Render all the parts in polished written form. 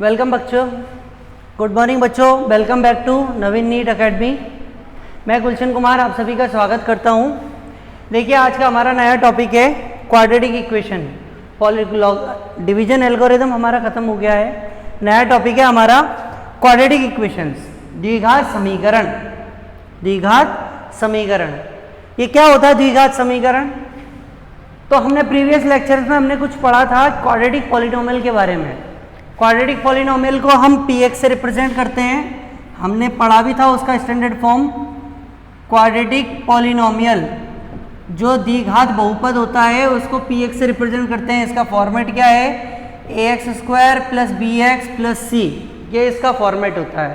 Welcome बच्चों, good morning बच्चों, welcome back to Naveen NEET academy. मैं गुलशन कुमार आप सभी का स्वागत करता हूं। देखिए आज का हमारा नया टॉपिक है क्वाड्रेटिक इक्वेशन। डिवीजन एल्गोरिथम हमारा खत्म हो गया है, नया टॉपिक है हमारा क्वाड्रेटिक इक्वेशंस, द्विघात समीकरण। द्विघात समीकरण ये क्या होता है? द्विघात समीकरण तो हमने प्रीवियस लेक्चर्स में हमने कुछ पढ़ा था क्वाड्रेटिक पॉलिनोमियल के बारे में। क्वाड्रेटिक पॉलिनोमियल को हम px से रिप्रेजेंट करते हैं, हमने पढ़ा भी था उसका स्टैंडर्ड फॉर्म। क्वाड्रेटिक पॉलिनोमियल जो द्विघात बहुपद होता है उसको px से रिप्रेजेंट करते हैं। इसका फॉर्मेट क्या है? ax² plus bx plus c, ये इसका फॉर्मेट होता है।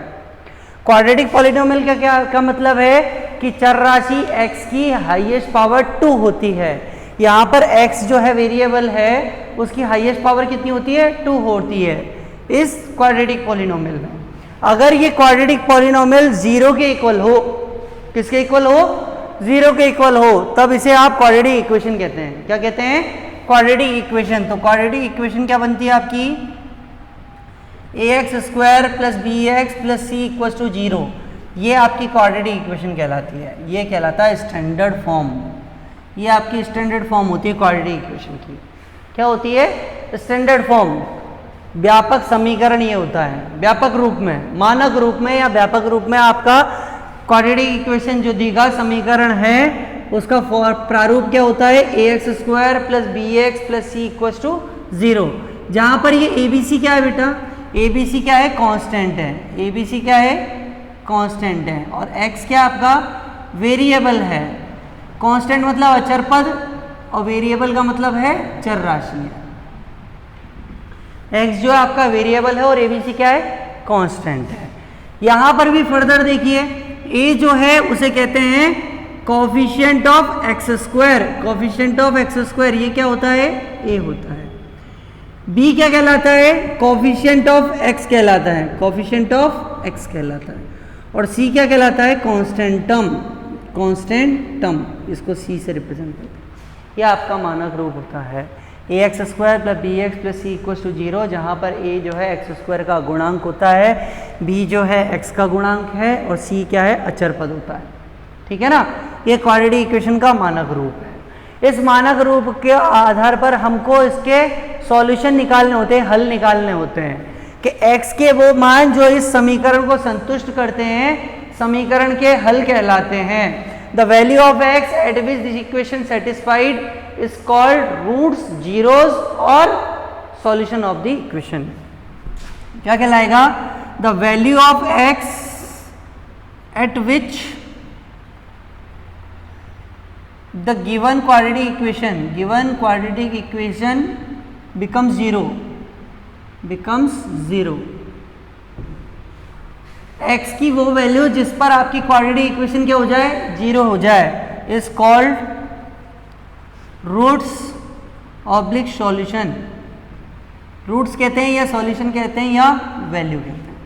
क्वाड्रेटिक पॉलिनोमियल का क्या मतलब है कि चर राशि x की हाईएस्ट पावर 2 होती है। यहाँ पर x जो है वेरिएबल है, उसकी हाईएस्ट पावर कितनी होती है? 2 होती है इस क्वाड्रेटिक पॉलिनोमियल में। अगर ये क्वाड्रेटिक पॉलिनोमियल 0 के इक्वल हो, किसके इक्वल हो? 0 के इक्वल हो, तब इसे आप क्वाड्रेटिक इक्वेशन कहते हैं। क्या कहते हैं? Quadratic equation. तो क्वाड्रेटिक इक्वेशन क्या बनती है आपकी? ax² plus bx plus c equal to 0, ये आपकी क्वाड्रेटिक इक्वेशन कहलाती है। ये कहलाता है स्टैंडर्ड फॉर्म। ये आपकी स्टैंडर्ड फॉर्म होती है क्वाड्रेटिक इक्वेशन की। क्या होती है? Standard form. व्यापक समीकरण ये होता है, व्यापक रूप में, मानक रूप में या व्यापक रूप में आपका क्वाड्रेटिक इक्वेशन जो द्विघात समीकरण है उसका प्रारूप क्या होता है? ax² plus bx plus c equal to 0। जहाँ पर ये abc क्या है बेटा? abc क्या है? कांस्टेंट है। abc क्या है? कांस्टेंट है। और x क्या आपका? वेरिएबल है। कांस्टेंट मतलब अचर पद और वेरिएबल का मतलब है चर राशि है। x जो आपका वेरिएबल है और abc क्या है? कांस्टेंट है। यहां पर भी फर्दर देखिए, a जो है उसे कहते हैं coefficient of x²। Coefficient of x², ये क्या होता है? a होता है। b क्या कहलाता है? कोफिशिएंट ऑफ x कहलाता है। कोफिशिएंट ऑफ x कहलाता है। और c क्या कहलाता है? कांस्टेंटम। कांस्टेंटम, इसको c से रिप्रेजेंट करते हैं। यह आपका मानक रूप होता है ax² plus bx plus c equal to 0, जहाँ पर a जो है x² का गुणांक होता है, b जो है x का गुणांक है और c क्या है? अचर पद होता है। ठीक है ना? ये क्वाड्रेटिक इक्वेशन का मानक रूप है। इस मानक रूप के आधार पर हमको इसके सॉल्यूशन निकालने होते हैं, हल निकालने होते हैं कि x के वो मान जो इस समीकरण को संतुष्ट करते हैं, समीकरण के हल कहलाते हैं। The value of x at which this equation satisfied is called roots, zeros और सॉल्यूशन ऑफ द इक्वेशन। क्या कहलाएगा? The value of x at which the given quadratic equation becomes zero। x की वो वैल्यू जिस पर आपकी quadratic equation क्या हो जाए? 0 हो जाए, is called roots oblique solution. Roots कहते हैं या सॉल्यूशन कहते हैं या वैल्यू कहते हैं।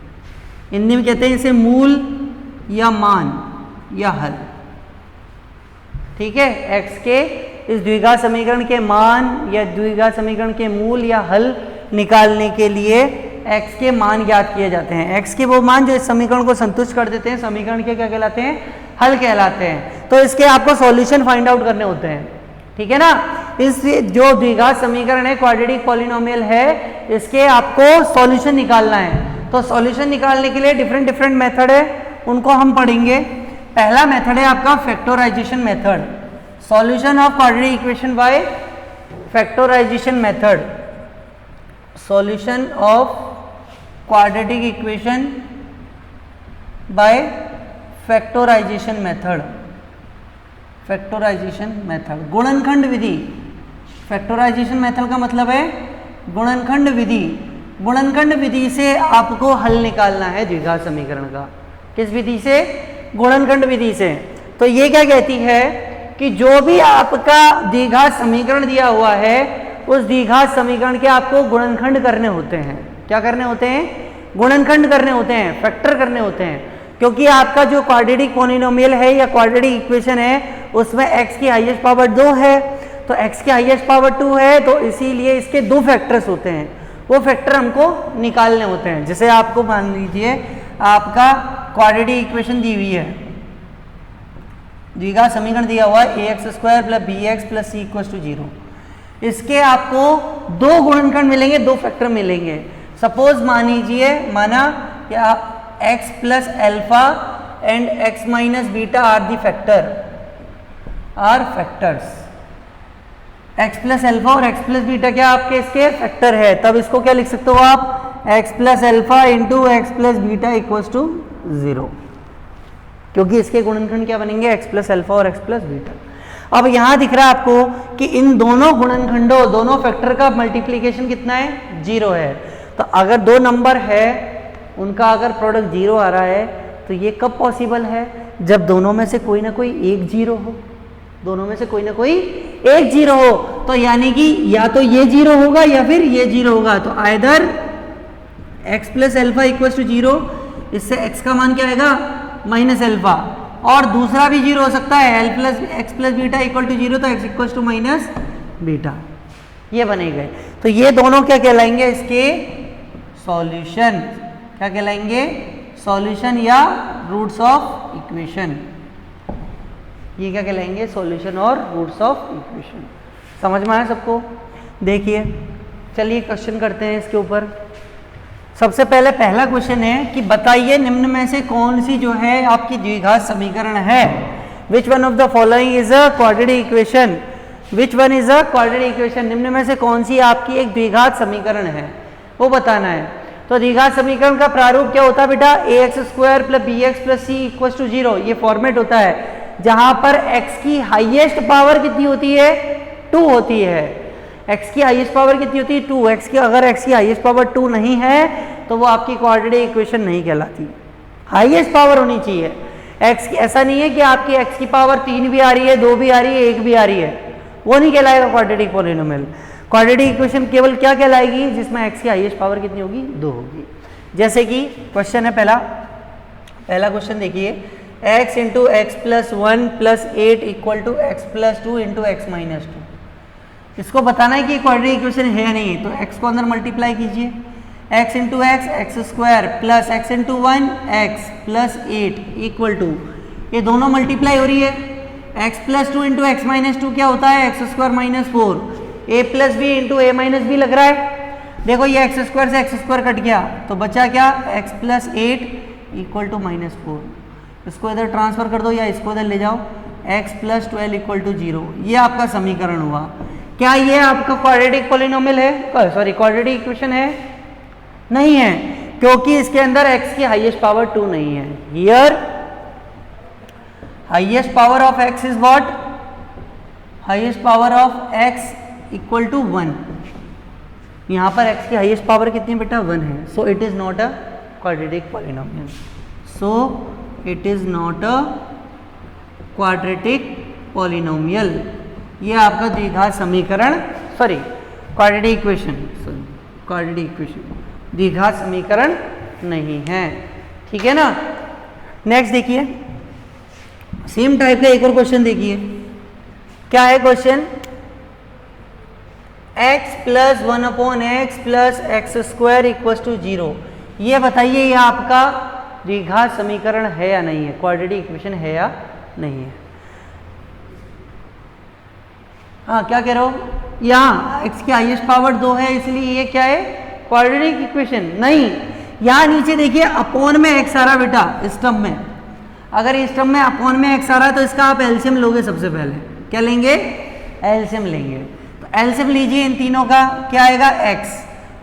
हिंदी में कहते हैं इसे मूल या मान या हल। ठीक है? x के इस द्विघात समीकरण के मान या द्विघात समीकरण के मूल या हल निकालने के लिए x के मान ज्ञात किए जाते हैं। x के वो मान जो इस समीकरण को संतुष्ट कर देते हैं, समीकरण के क्या कहलाते हैं? हल कहलाते हैं। तो इसके आपको सॉल्यूशन फाइंड आउट करने होते हैं। ठीक है ना? इस जो द्विघात समीकरण है, क्वाड्रेटिक पॉलिनोमियल है, इसके आपको सॉल्यूशन निकालना है। तो सॉल्यूशन निकालने के लिए डिफरेंट मेथड है, उनको हम पढ़ेंगे। पहला मेथड है आपका factorisation method. Solution of quadratic equation by factorisation method. Solution of quadratic equation by factorisation method. Factorisation method, गुणनखंड विधि। फैक्टराइजेशन मेथड का मतलब है गुणनखंड विधि। गुणनखंड विधि से आपको हल निकालना है द्विघात समीकरण का। किस विधि से? गुणनखंड विधि से। तो ये क्या कहती है कि जो भी आपका द्विघात समीकरण दिया हुआ है, उस द्विघात समीकरण के आपको गुणनखंड करने होते हैं। क्या करने होते हैं? गुणनखंड करने होते हैं, फैक्टर करने होते हैं। क्योंकि आपका जो क्वाड्रेटिक पॉलिनोमियल है या क्वाड्रेटिक इक्वेशन है, उसमें x की हाईएस्ट पावर 2 है, तो x की हाईएस्ट पावर 2 है, तो इसीलिए इसके 2 फैक्टर्स होते हैं। वो फैक्टर हमको निकालने होते हैं। जैसे आपको मान लीजिए आपका क्वाड्रेटिक इक्वेशन दी हुई है, द्विघात समीकरण दिया हुआ है ax² plus bx plus c equal to 0। इसके आपको दो गुणनखंड मिलेंगे, दो फैक्टर मिलेंगे। सपोज मान लीजिए माना कि x plus alpha and x minus beta are the factor are factors. x plus alpha और x प्लस बीटा क्या आपके इसके फैक्टर है, तब इसको क्या लिख सकते हो आप x plus alpha into x plus beta equal to 0, क्योंकि इसके गुणनखंड क्या बनेंगे x प्लस एल्फा और x प्लस बीटा। अब यहां दिख रहा है आपको कि इन दोनों गुणनखंडों दोनों फैक्टर का मल्टीप्लीकेशन कितना है 0 है। तो अगर दो नंबर है उनका अगर प्रोडक्ट 0 आ रहा है तो ये कब पॉसिबल है, जब दोनों में से कोई ना कोई एक 0 हो, दोनों में से कोई ना कोई एक 0 हो। तो यानी कि या तो ये 0 होगा या फिर ये 0 होगा। तो either x plus alpha equal to 0, इससे x का मान क्या आएगा माइनस एल्फा, और दूसरा भी 0 हो सकता है L plus x plus beta equal to 0, तो x equal to minus beta, ये बने गए। तो ये दोनों क्या कहलाएंगे इसके सॉल्यूशन, क्या कहलाएंगे सॉल्यूशन या रूट्स ऑफ इक्वेशन। ये क्या कहलाएंगे सॉल्यूशन और रूट्स ऑफ इक्वेशन। समझ में आया सबको? देखिए चलिए क्वेश्चन करते हैं इसके ऊपर। सबसे पहले पहला क्वेश्चन है कि बताइए निम्न में से कौन सी जो है आपकी द्विघात समीकरण है। Which one of the following is a quadratic equation, which one is a quadratic equation, निम्न में से कौन सी आपकी एक द्विघात समीकरण है वो बताना है। तो द्विघात समीकरण का प्रारूप क्या होता है बेटा, ax² plus bx plus c equal to 0, ये फॉर्मेट होता है जहां पर x की हाईएस्ट पावर कितनी होती है 2 होती है। x की हाईएस्ट पावर कितनी होती है 2, x की अगर x की हाईएस्ट पावर 2 नहीं है तो वो आपकी क्वाड्रेटिक इक्वेशन नहीं कहलाती, हाईएस्ट पावर होनी चाहिए। x की ऐसा नहीं है कि आपकी x की पावर 3 भी आ रही है, 2 भी आ रही है, 1 भी आ रही है, वो नहीं कहलाएगा क्वाड्रेटिक पॉलिनोमियल। क्वाड्रेटिक इक्वेशन केवल क्या कहलाएगी जिसमें x की हाईएस्ट पावर कितनी होगी 2 होगी। जैसे कि क्वेश्चन है पहला क्वेश्चन देखिए, x into x plus 1 plus 8 equal to x plus 2 into x minus 2। इसको बताना है कि क्वाड्रेटिक इक्वेशन है या नहीं, तो x को अंदर मल्टीप्लाई कीजिए, x into x x square plus x into 1 x plus 8 equal to, ये दोनों मल्टीप्लाई हो रही है, x plus 2 into x minus 2 क्या होता है x square minus 4, a plus b into a minus b लग रहा है। देखो ये एक्स स्क्वायर से एक्स स्क्वायर कट गया तो बचा क्या x plus 8 equal to minus 4, इसको इधर ट्रांसफर कर दो या इसको इधर ले जाओ, x प्लस 12 इक्वल टू 0, ये आपका समीकरण हुआ। क्या ये आपका क्वाड्रेटिक पॉलिनोमियल है, सॉरी क्वाड्रेटिक इक्वेशन है? नहीं है, क्योंकि इसके अंदर x की हाईएस्ट पावर 2 नहीं है। Here highest power of x is what, highest power of x equal to 1, यहाँ पर x की हाईएस्ट पावर कितनी बेटा 1 है, so it is not a quadratic polynomial, so it is not a quadratic polynomial. ये आपका द्विघात समीकरण, sorry quadratic equation, quadratic equation द्विघात समीकरण नहीं है, ठीक है ना। नेक्स्ट देखिए सेम टाइप का एक और क्वेश्चन देखिए, क्या है question, x plus 1/x plus x square equal to 0, ये बताइए ये आपका द्विघात समीकरण है या नहीं है, क्वाड्रेटिक इक्वेशन है या नहीं है। हाँ क्या कह रहे हो, यहाँ x की हाईएस्ट पावर 2 है इसलिए ये क्या है क्वाड्रेटिक इक्वेशन नहीं। यहाँ नीचे देखिए अपॉन में x आ रहा बेटा इस टर्म में, अगर इस टर्म में अपॉन में x आ रहा है तो इसका आप एलसीएम लोगे, सबसे पहले क्या लेंगे एलसीएम लेंगे। तो एलसीएम लीजिए इन तीनों का, क्या आएगा x,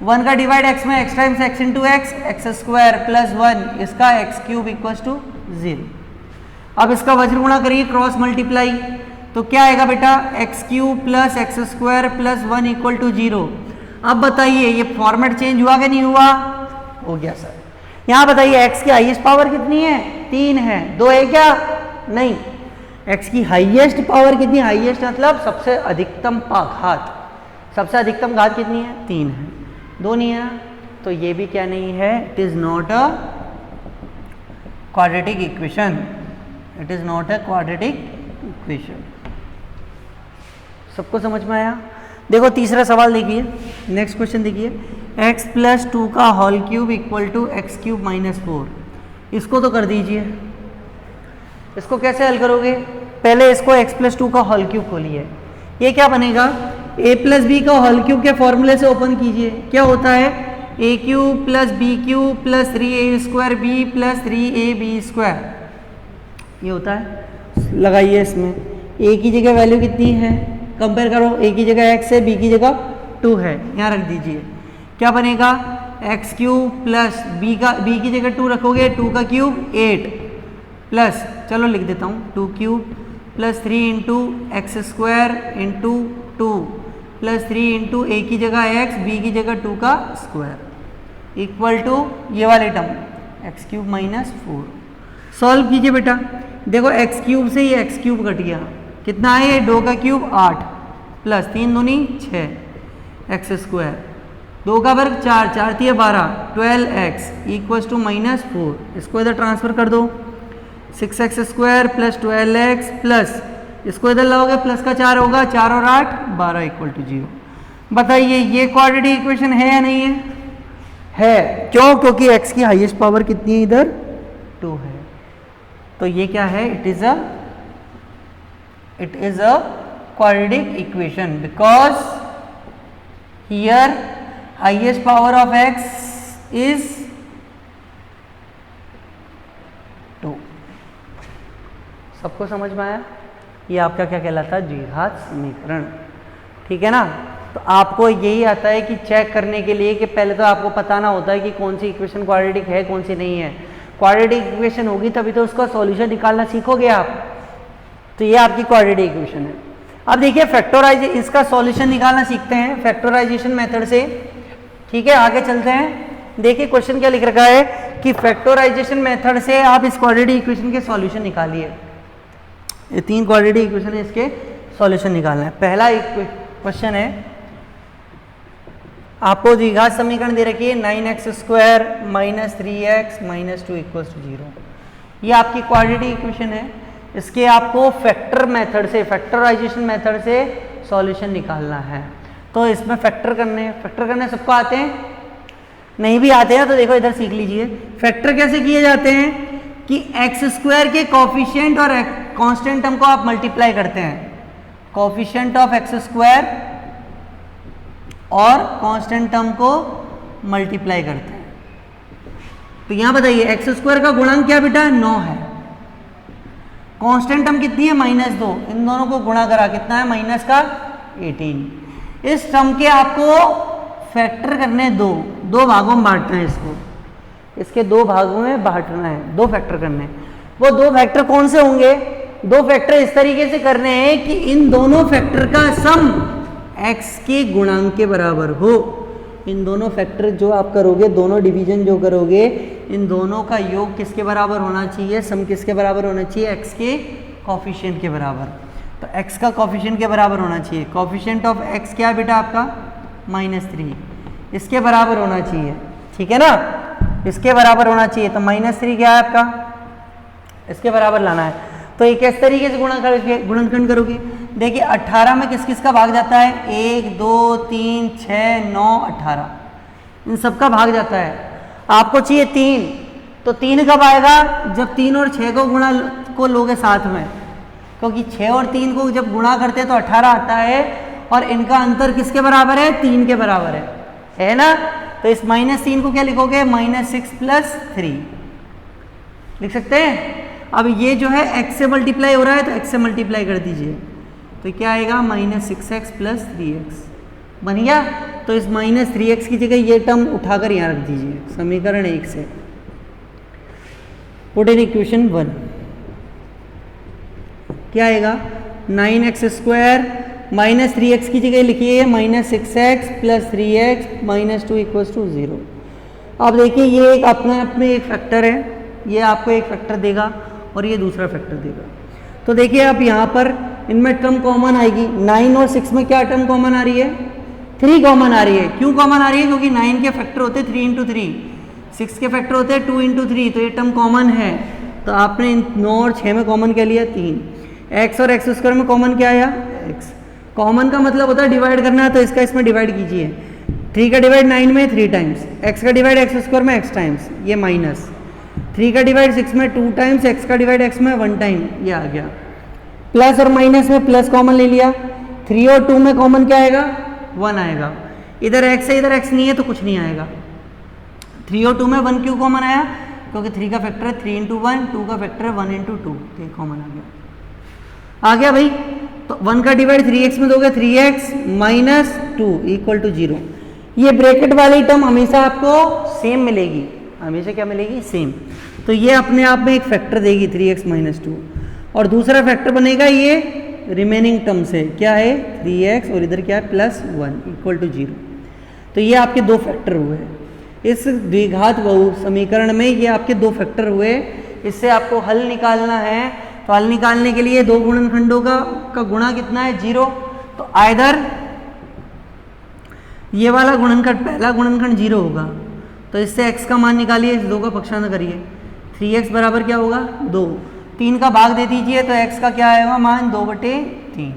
1 का डिवाइड x में x times x into x x square plus 1 इसका x क्यूब इक्वल टू 0। अब इसका वज्र गुणा करिए क्रॉस मल्टीप्लाई, तो क्या आएगा बेटा x cube plus x square plus 1 equal to 0। अब बताइए ये फॉर्मेट चेंज हुआ कि नहीं हुआ, हो गया सर। यहाँ बताइए x की हाईएस्ट पावर कितनी है 3 है, 2 है क्या नहीं, x की हाईएस्ट पावर कितनी, हाईएस्ट मतलब सबसे अधिकतम घात, सबसे अधिकतम घात कितनी है 3 है, 2 नहीं है, तो ये भी क्या नहीं है, it is not a quadratic equation, it is not a quadratic equation. सबको समझ में आया? देखो तीसरा सवाल देखिए, नेक्स्ट क्वेश्चन देखिए, एक्स प्लस 2 का whole cube equal to x cube minus 4। इसको तो कर दीजिए। इसको कैसे हल करोगे? पहले इसको x प्लस 2 का होल क्यूब खोलिए। ये क्या बनेगा? a प्लस बी का होल क्यूब के फॉर्मूले से ओपन कीजिए। क्या होता है? a cube plus b cube plus 3a square b plus 3ab square. ये होता है। लगाइए इसमें a की जगह वैल्यू कितनी है, कंपेयर करो। a की जगह x है, b की जगह 2 है, यहाँ रख दीजिए। क्या बनेगा? एक्स क्यूब प्लस बी की जगह 2 रखोगे, 2 का क्यूब 8 प्लस, चलो लिख देता हूँ, 2 cube plus 3 into x square into 2 plus 3 into a की जगह x, बी की जगह 2 का स्क्वायर इक्वल टू ये वाले term x cube minus 4। Solve कीजिए बेटा। देखो एक्स क्यूब से ये एक्स क्यूब कट गया, कितना है? 2 का क्यूब 8 प्लस 3 दूनी 6 एक्स स्क्वायर, 2 का वर्ग 4, 4 3 12, 12x इक्वल्स टू माइनस 4। इसको इधर ट्रांसफर कर दो, 6x square plus 12x plus, इसको इधर लाओगे प्लस का 4 होगा, 4 और 8 12 इक्वल टू 0। बताइए ये क्वाड्रेटिक इक्वेशन है या नहीं है? है। क्यों? क्योंकि x की हाईएस्ट पावर कितनी है? इधर 2 है। तो ये क्या है? It is a quadratic equation because here highest power of x is 2। सबको समझ में आया? ये आपका क्या कहलाता है? द्विघात समीकरण। ठीक है ना? तो आपको यही आता है कि चेक करने के लिए कि पहले तो आपको पता ना होता है कि कौन सी इक्वेशन क्वाड्रेटिक है, कौन सी नहीं है। क्वाड्रेटिक इक्वेशन होगी तभी तो उसका सॉल्यूशन निकालना सीखोगे आप। तो ये आपकी क्वाड्रेटिक इक्वेशन है। अब देखिए फैक्टराइजेशन, इसका सॉल्यूशन निकालना सीखते हैं फैक्टराइजेशन मेथड से। ठीक है, आगे चलते हैं। देखिए क्वेश्चन क्या लिख रखा है कि फैक्टराइजेशन मेथड से आप इस क्वाड्रेटिक इक्वेशन के सॉल्यूशन निकालिए। ये 3 क्वाड्रेटिक इक्वेशन है, इसके सॉल्यूशन निकालना है। पहला एक क्वेश्चन है, आपको द्विघात समीकरण दे रखी है 9x square minus 3x minus 2 equals to 0। ये आपकी क्वाड्रेटिक इक्वेशन है। इसके आपको फैक्टर मेथड से, फैक्टराइजेशन मेथड से सॉल्यूशन निकालना है। तो इसमें फैक्टर करने सबको आते हैं? नहीं भी आते हैं तो देखो इधर सीख लीजिए। फैक्टर कैसे किए जाते हैं कि एक्स स्क्वायर के कॉफिशिएंट और कांस्टेंट टर्म को आप मल्टीप्लाई करते हैं। कॉफिशिएंट ऑफ एक्स स्क्वायर और कांस्टेंट टर्म को मल्टीप्लाई करते हैं। तो यहां बताइए एक्स स्क्वायर का गुणांक क्या बेटा? 9 है। कांस्टेंट टर्म कितनी है? -2। इन दोनों को गुणा करा कितना है? माइनस का 18। इस टर्म के आपको फैक्टर करने दो भागों में बांटना है। इसके 2 भागों में बांटना है, 2 फैक्टर करने हैं। वो 2 फैक्टर कौन से होंगे? 2 फैक्टर इस तरीके से करने हैं कि इन दोनों फैक्टर का सम x के गुणांक के बराबर हो। इन दोनों फैक्टर जो आप करोगे, दोनों डिवीजन जो करोगे, इन दोनों का योग किसके बराबर होना चाहिए? सम किसके बराबर होना चाहिए? x के कॉफिशिएंट के बराबर। तो x का कॉफिशिएंट के बराबर होना चाहिए। कॉफिशिएंट ऑफ x क्या है बेटा आपका? -3। इसके बराबर होना चाहिए। ठीक है ना? इसके बराबर होना चाहिए। तो -3 क्या है आपका? इसके बराबर लाना है। तो ये किस तरीके से गुणनखंड करोगे? देखिए 18 में किस किस का भाग जाता है? 1 2 3 6 9 18, इन सब का भाग जाता है। आपको चाहिए 3, तो 3 कब आएगा? जब 3 और 6 को लोगे साथ में, क्योंकि 6 और 3 को जब गुणा करते हैं तो 18 आता है और इनका अंतर किसके बराबर है? 3 के बराबर है ना? तो इस -3 को क्या लिखोगे? -6 + 3 लिख सकते हैं। अब ये जो है x से मल्टीप्लाई हो रहा है तो x से मल्टीप्लाई कर दीजिए, तो क्या आएगा? -6x + 3x बन गया। तो इस -3x की जगह ये टर्म उठाकर यहाँ रख दीजिए समीकरण 1 से। पुट इन इक्वेशन 1 क्या आएगा? 9x स्क्वायर -3x की जगह लिखिए -6x + 3x - 2 = 0। अब देखिए ये एक अपने एक फैक्टर है, ये आपको एक फैक्टर देगा और ये दूसरा फैक्टर देगा। तो देखिए आप यहाँ पर इनमें टर्म कॉमन आएगी। 9 और 6 में क्या टर्म कॉमन आ रही है? 3 कॉमन आ रही है। क्यों कॉमन आ रही है? क्योंकि 9 के फैक्टर होते हैं 3 × 3, 6 के फैक्टर होते हैं 2 × 3, तो ये टर्म कॉमन है। तो आपने 9 और 6 में कॉमन क्या लिया? 3। x और x स्क्वायर में कॉमन क्या आया? x। कॉमन का मतलब होता है डिवाइड करना है, तो इसका इसमें डिवाइड कीजिए। 3 का डिवाइड 9 में 3 टाइम्स, x का डिवाइड एक्स स्क्वायर में x टाइम्स, ये माइनस 3 का डिवाइड 6 में 2 टाइम्स, x का डिवाइड x में 1 टाइम, ये आ गया। प्लस और माइनस में प्लस कॉमन ले लिया, 3 और 2 में कॉमन क्या आएगा, 1 आएगा। इधर x है इधर x नहीं है तो कुछ नहीं आएगा। 3 और 2 में 1 क्यों कॉमन आया, क्योंकि 3 का फैक्टर है 3 इंटू 1, 2 का फैक्टर है 1 इंटू 2, तो ये कॉमन आ गया भाई। तो 1 का डिवाइड 3x में दोगे 3x माइनस 2 इक्वल टू 0। ये ब्रैकेट वाली टर्म हमेशा आपको सेम मिलेगी, हमेशा क्या मिलेगी, सेम। तो ये अपने आप में एक फैक्टर देगी 3x माइनस 2, और दूसरा फैक्टर बनेगा ये रिमेनिंग टर्म से, क्या है 3x और इधर क्या है प्लस 1 इक्वल टू 0। तो ये आपके दो फैक्टर हुए इस द्विघात बहु समीकरण में, ये आपके दो फैक्टर हुए। इससे आपको हल निकालना है, तो हल निकालने के लिए दो गुणनखंडों का गुणा कितना है, 0। तो आइदर ये वाला गुणनखंड, पहला गुणनखंड 0 होगा, तो इससे x का मान निकालिए, इस 2 का पक्षांतर करिए, 3x बराबर क्या होगा 2, 3 का भाग दे दीजिए तो x का क्या आएगा मान 2/3,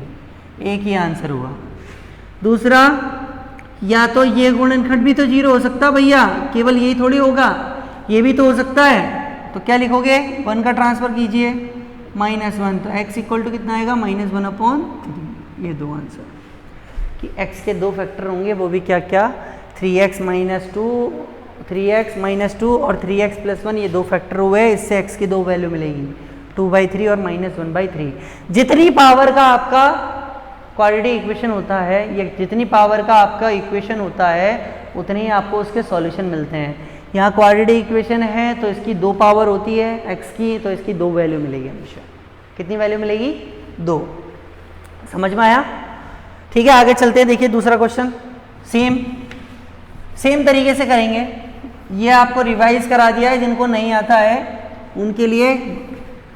एक ही आंसर हुआ। दूसरा, या तो ये गुणनखंड भी तो 0 हो सकता भैया, केवल यही थोड़ी होगा, ये भी तो हो सकता है। तो क्या लिखोगे, 1 का ट्रांसफर कीजिए -1, तो x इक्वल टू कितना आएगा -1/3। ये दो आंसर कि x के दो फैक्टर होंगे, वो भी क्या क्या 3x माइनस 2 और 3x प्लस 1, ये दो फैक्टर हुए। इससे x की दो वैल्यू मिलेगी 2/3 और -1/3। जितनी पावर का आपका क्वाड्रेटिक इक्वेशन होता है, ये जितनी पावर का आपका इक्वेशन होता है उतने ही आपको उसके सॉल्यूशन मिलते हैं। यहाँ क्वाड्रेटिक इक्वेशन है तो इसकी 2 पावर होती है x की, तो इसकी 2 वैल्यू मिलेगी हमेशा। कितनी वैल्यू मिलेगी, 2। समझ में आया, ठीक है। आगे चलते हैं, देखिए दूसरा क्वेश्चन सेम तरीके से करेंगे। ये आपको रिवाइज करा दिया है, जिनको नहीं आता है उनके लिए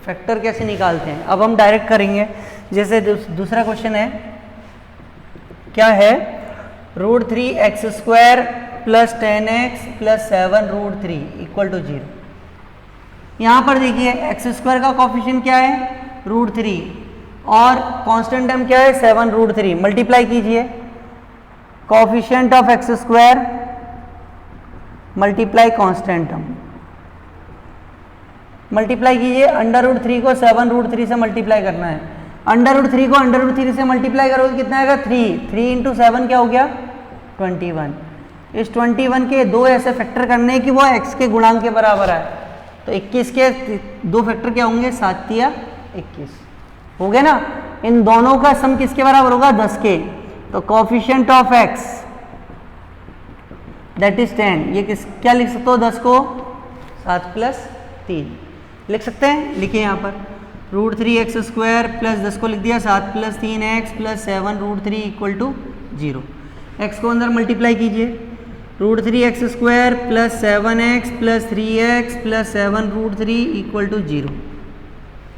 फैक्टर कैसे निकालते हैं। अब हम डायरेक्ट करेंगे। जैसे दूसरा क्वेश्चन है, क्या है, √3x² plus 10x plus 7√3 equal to 0। यहाँ पर देखिए x² का कॉफिशिएंट क्या है √3 और कांस्टेंट टर्म क्या है 7√3। मल्टीप्लाई कीजिए, coefficient of x² multiply constant term, multiply कीजिए। √3 को 7√3 से मल्टीप्लाई करना है, √3 को √3 से मल्टीप्लाई करोगे कितना आएगा 3 इंटू 7 क्या हो गया 21। इस 21 के दो ऐसे फैक्टर करने कि वो x के गुणांक के बराबर है। तो 21 के दो फैक्टर क्या होंगे 7 या 21 हो गए ना। इन दोनों का सम किसके बराबर होगा 10 के। तो coefficient of x that is 10, ये क्या लिख सकते हो 10 को 7 प्लस 3 लिख सकते हैं। लिखिए यहाँ पर √3x² प्लस 10 को लिख दिया 7 plus 3x plus 7√3 equal to 0। x को अंदर मल्टीप्लाई कीजिए, √3x² plus 7x plus 3x plus 7√3 equal to 0।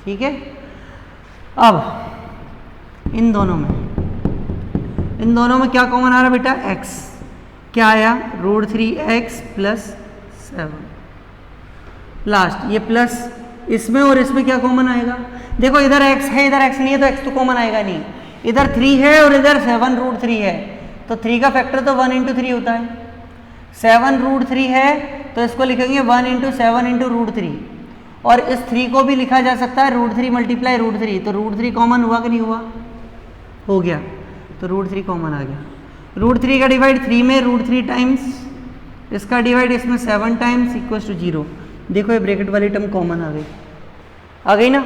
ठीक है। अब इन दोनों में क्या कॉमन आ रहा बेटा x, क्या आया √3x प्लस 7 लास्ट, ये प्लस इसमें और इसमें क्या कॉमन आएगा। देखो इधर x है इधर x नहीं है तो x तो कॉमन आएगा नहीं। इधर 3 है और इधर 7√3 है, तो 3 का फैक्टर तो 1 इंटू 3 होता है। 7√3 है तो इसको लिखेंगे 1 इंटू 7 इंटू √3, और इस 3 को भी लिखा जा सकता है √3 मल्टीप्लाई √3। तो √3 कॉमन हुआ कि नहीं हुआ, हो गया। तो √3 कॉमन आ गया। √3 का डिवाइड 3 में √3 टाइम्स, इसका डिवाइड इसमें 7 टाइम्स इक्वल टू 0। देखो ये ब्रैकेट वाली टर्म कॉमन आ गई ना।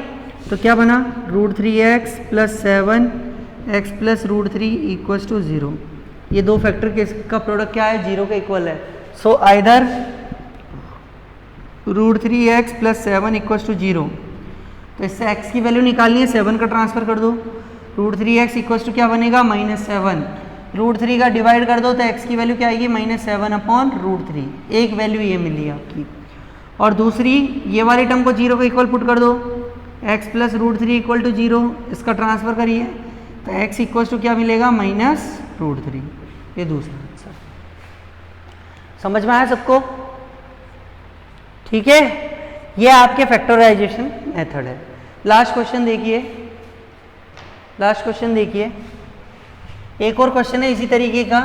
तो क्या बना √3x plus 7x plus √3 equal to 0। ये दो फैक्टर के इसका प्रोडक्ट क्या है 0 के इक्वल है। So either √3x plus 7 equal to 0। तो इससे x की वैल्यू निकालनी है, 7 का ट्रांसफर कर दो, √3x इक्वल टू क्या बनेगा -7। √3 का डिवाइड कर दो तो x की वैल्यू क्या आएगी -7/√3। एक वैल्यू ये मिली आपकी। और दूसरी ये वाली टर्म को 0 के इक्वल पुट कर दो, x प्लस √3 इक्वल टू 0। इसका ट्रांसफर करिए तो x इक्वल टू क्या मिलेगा -√3। ये दूसरा आंसर। समझ में आया सबको, ठीक है। ये आपके फैक्टराइजेशन मेथड है। लास्ट क्वेश्चन देखिए, एक और क्वेश्चन है इसी तरीके का।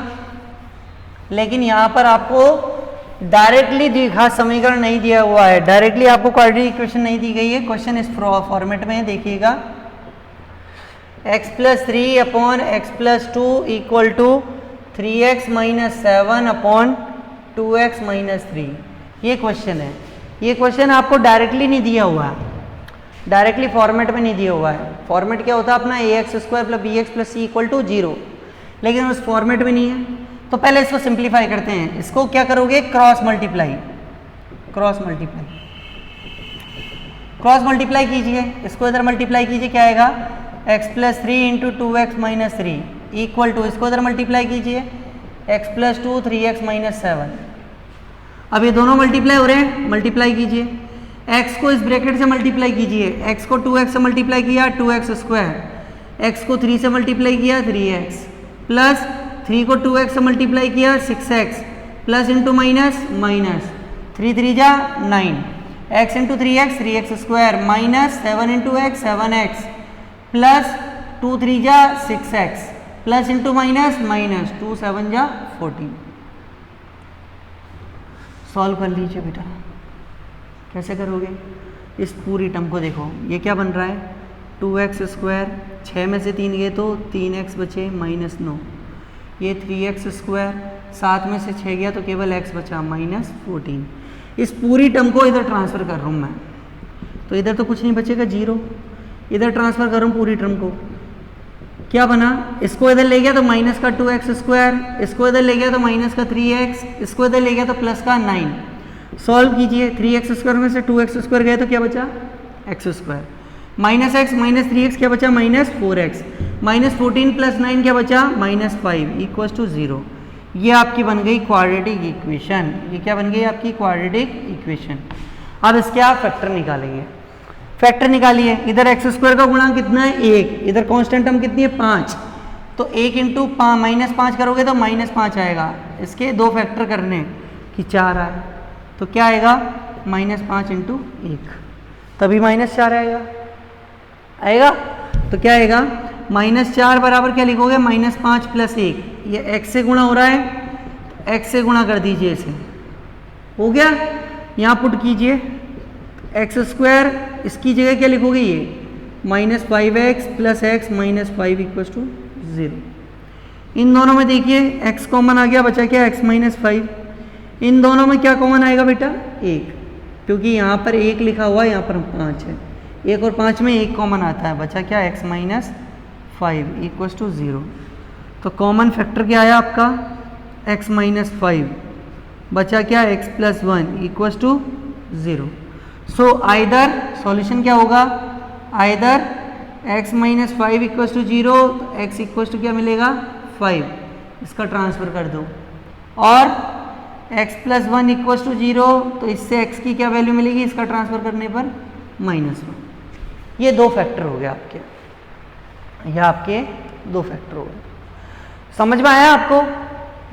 लेकिन यहाँ पर आपको डायरेक्टली द्विघात समीकरण नहीं दिया हुआ है, डायरेक्टली आपको क्वाड्रेटिक इक्वेशन नहीं दी गई है। क्वेश्चन इस फॉर्मेट में है, देखिएगा x plus 3 upon x plus 2 equal to 3x minus 7 upon 2x minus 3। ये क्वेश्चन है। ये क्वेश्चन आपको डायरेक्टली नहीं दिया हुआ है, डायरेक्टली फॉर्मेट में नहीं दिया हुआ है। फॉर्मेट क्या होता है अपना, ax square plus bx plus c equal to 0, लेकिन उस फॉर्मेट में नहीं है। तो पहले इसको सिंप्लीफाई करते हैं। इसको क्या करोगे, क्रॉस मल्टीप्लाई कीजिए, इसको इधर मल्टीप्लाई कीजिए, क्या आएगा x plus 3 into 2x minus 3 equal to, इसको इधर मल्टीप्लाई कीजिए x प्लस 2 3x माइनस 7। अब ये दोनों मल्टीप्लाई हो रहे हैं, मल्टीप्लाई कीजिए। x को इस ब्रैकेट से मल्टीप्लाई कीजिए, x को 2x से मल्टीप्लाई किया 2x स्क्वायर, x को 3 से मल्टीप्लाई किया 3x, प्लस 3 को 2x से मल्टीप्लाई किया 6x, plus into minus minus 3 3 जा 9, x into 3x 3x square, minus 7 into x 7x, plus 2 3 जा 6x, plus into minus minus 2 7 जा 14। सॉल्व कर लीजिए बेटा। कैसे करोगे, इस पूरी टर्म को देखो, ये क्या बन रहा है 2x स्क्वायर, 6 में से 3 गए तो 3x बचे माइनस 9, ये 3x स्क्वायर, 7 में से 6 गया तो केवल x बचा माइनस 14। इस पूरी टर्म को इधर ट्रांसफ़र कर रहा हूँ मैं, तो इधर तो कुछ नहीं बचेगा 0, इधर ट्रांसफ़र कर रहा हूँ पूरी टर्म को। क्या बना, इसको इधर ले गया तो माइनस का 2x स्क्वायर, इसको इधर ले गया तो माइनस का 3x, इसको इधर ले गया तो प्लस का 9। सॉल्व कीजिए, 3x स्क्वायर में से 2x स्क्वायर गए तो क्या बचा x square, minus x minus 3x क्या बचा माइनस 4x, माइनस 14 प्लस 9 क्या बचा माइनस 5 इक्वल्स टू 0। ये आपकी बन गई क्वाड्रेटिक इक्वेशन। ये क्या बन गई आपकी क्वाड्रेटिक इक्वेशन। अब इसके आप फैक्टर निकालेंगे, फैक्टर निकालिए। इधर एक्स स्क्वायर का गुणांक कितना है 1, इधर कांस्टेंट टर्म कितनी है 5, तो 1 इंटू माइनस 5 करोगे तो माइनस 5 आएगा। इसके दो फैक्टर करने कि 4 आए तो क्या आएगा माइनस 5 इंटू 1, तभी माइनस 4 आएगा। तो क्या आएगा माइनस 4 बराबर क्या लिखोगे माइनस 5 प्लस 1, ये x से गुणा हो रहा है, x से गुणा कर दीजिए इसे, हो गया। यहाँ पुट कीजिए एक्स स्क्वायर, इसकी जगह क्या लिखोगे ये minus 5x plus x minus 5 equal to 0। इन दोनों में देखिए x कॉमन आ गया, बचा क्या x माइनस 5। इन दोनों में क्या कॉमन आएगा बेटा 1, क्योंकि यहाँ पर 1 लिखा हुआ है, यहाँ पर 5 है, 1 और 5 में 1 कॉमन आता है, बचा क्या x माइनस 5 इक्वल टू 0। तो कॉमन फैक्टर क्या आया आपका x माइनस 5, बचा क्या x plus 1 equal to 0। So either solution क्या होगा, either x minus 5 equal to 0, तो x इक्वल टू क्या मिलेगा 5, इसका ट्रांसफर कर दो, और x प्लस 1 इक्वल टू 0, तो इससे x की क्या वैल्यू मिलेगी, इसका ट्रांसफर करने पर माइनस 1। ये दो फैक्टर हो गए आपके, यह आपके दो फैक्टर हो गए। समझ में आया आपको।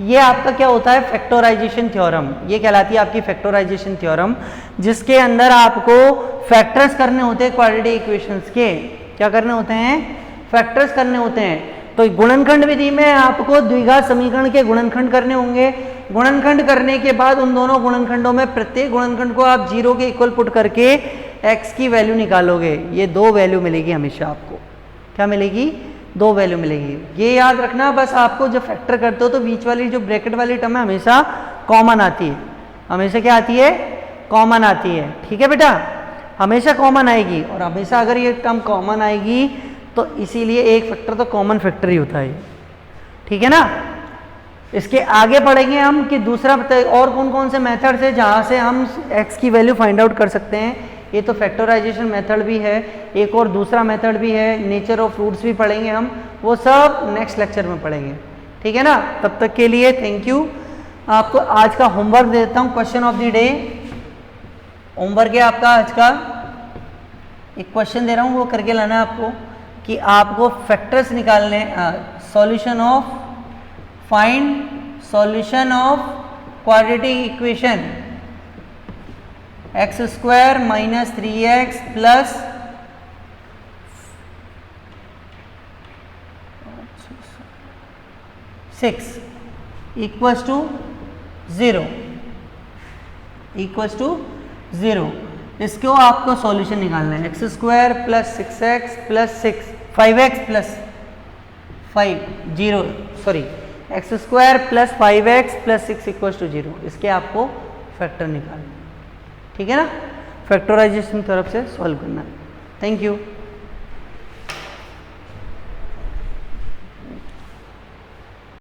ये आपका क्या होता है फैक्टराइजेशन थ्योरम, ये कहलाती है आपकी फैक्टराइजेशन थ्योरम, जिसके अंदर आपको फैक्टर्स करने होते हैं क्वाड्रेटिक इक्वेशंस के। क्या करने होते हैं, फैक्टर्स करने होते हैं। तो गुणनखंड विधि में आपको द्विघात समीकरण के गुणनखंड करने होंगे। गुणनखंड करने के बाद उन दोनों गुणनखंडों में प्रत्येक गुणनखंड को आप 0 के इक्वल पुट करके x की वैल्यू निकालोगे। ये दो वैल्यू मिलेगी हमेशा आपको, क्या मिलेगी, दो वैल्यू मिलेगी। ये याद रखना, बस आपको जब फैक्टर करते हो तो बीच वाली जो ब्रैकेट वाली टर्म है हमेशा कॉमन आती है, हमेशा क्या आती है, कॉमन आती है। ठीक है बेटा, हमेशा कॉमन आएगी, और हमेशा अगर ये टर्म कॉमन आएगी तो इसीलिए एक फैक्टर तो कॉमन फैक्टर ही होता है। ठीक है ना। इसके आगे पढ़ेंगे हम कि दूसरा और कौन कौन से मेथड्स है जहाँ से हम x की वैल्यू फाइंड आउट कर सकते हैं। ये तो फैक्टराइजेशन मेथड भी है, एक और दूसरा मेथड भी है, नेचर ऑफ फ्रूट्स भी पढ़ेंगे हम, वो सब नेक्स्ट लेक्चर में पढ़ेंगे। ठीक है ना। तब तक के लिए थैंक यू। आपको आज का होमवर्क देता हूँ, question of the day. Homework है आपका आज का, एक क्वेश्चन दे रहा हूँ, वो करके लाना है आपको कि आपको फैक्टर्स निकालने, solution of, find solution of quadratic equation x square minus 3x plus 6 equals to 0, equals to 0। इसको आपको सॉल्यूशन निकालना है। X square plus 6x plus 6, 5x plus x square plus 5x plus 6 equals to 0। इसके आपको factor निकालना है, ठीक है ना। फैक्टराइजेशन तरफ से सॉल्व करना है। Thank you.